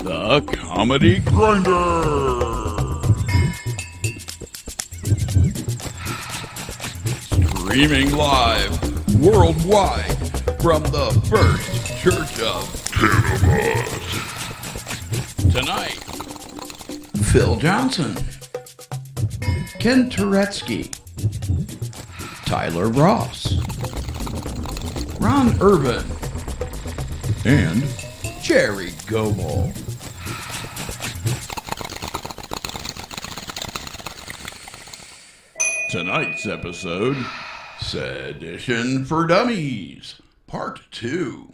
The Comedy Grinder. Streaming live worldwide from the First Church of Cannabis. Tonight, Phil Johnson, Ken Turetsky, Tyler Ross, Ron Irvin, and Jerry Goebel. Tonight's episode, Sedition for Dummies, Part 2.